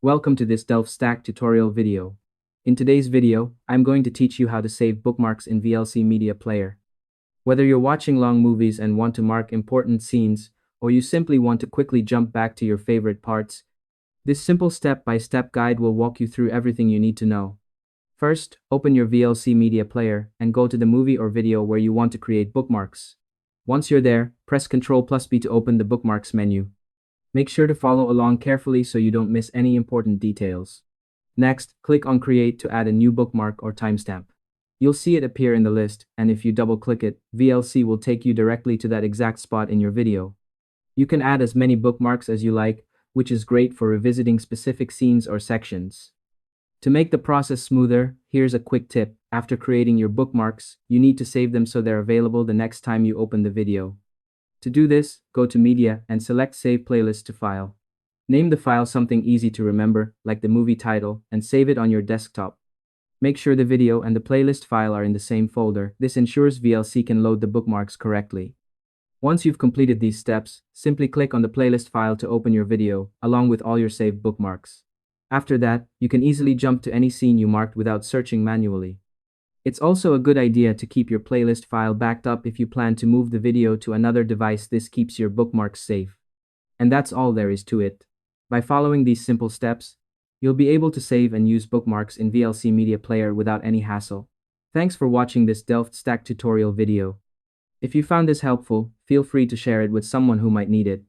Welcome to this Delft Stack tutorial video. In today's video, I'm going to teach you how to save bookmarks in VLC Media Player. Whether you're watching long movies and want to mark important scenes, or you simply want to quickly jump back to your favorite parts, this simple step-by-step guide will walk you through everything you need to know. First, open your VLC Media Player and go to the movie or video where you want to create bookmarks. Once you're there, press Ctrl B to open the Bookmarks menu. Make sure to follow along carefully so you don't miss any important details. Next, click on Create to add a new bookmark or timestamp. You'll see it appear in the list, and if you double-click it, VLC will take you directly to that exact spot in your video. You can add as many bookmarks as you like, which is great for revisiting specific scenes or sections. To make the process smoother, here's a quick tip. After creating your bookmarks, you need to save them so they're available the next time you open the video. To do this, go to Media and select Save Playlist to File. Name the file something easy to remember, like the movie title, and save it on your desktop. Make sure the video and the playlist file are in the same folder. This ensures VLC can load the bookmarks correctly. Once you've completed these steps, simply click on the playlist file to open your video, along with all your saved bookmarks. After that, you can easily jump to any scene you marked without searching manually. It's also a good idea to keep your playlist file backed up if you plan to move the video to another device. This keeps your bookmarks safe. And that's all there is to it. By following these simple steps, you'll be able to save and use bookmarks in VLC Media Player without any hassle. Thanks for watching this Delft Stack tutorial video. If you found this helpful, feel free to share it with someone who might need it.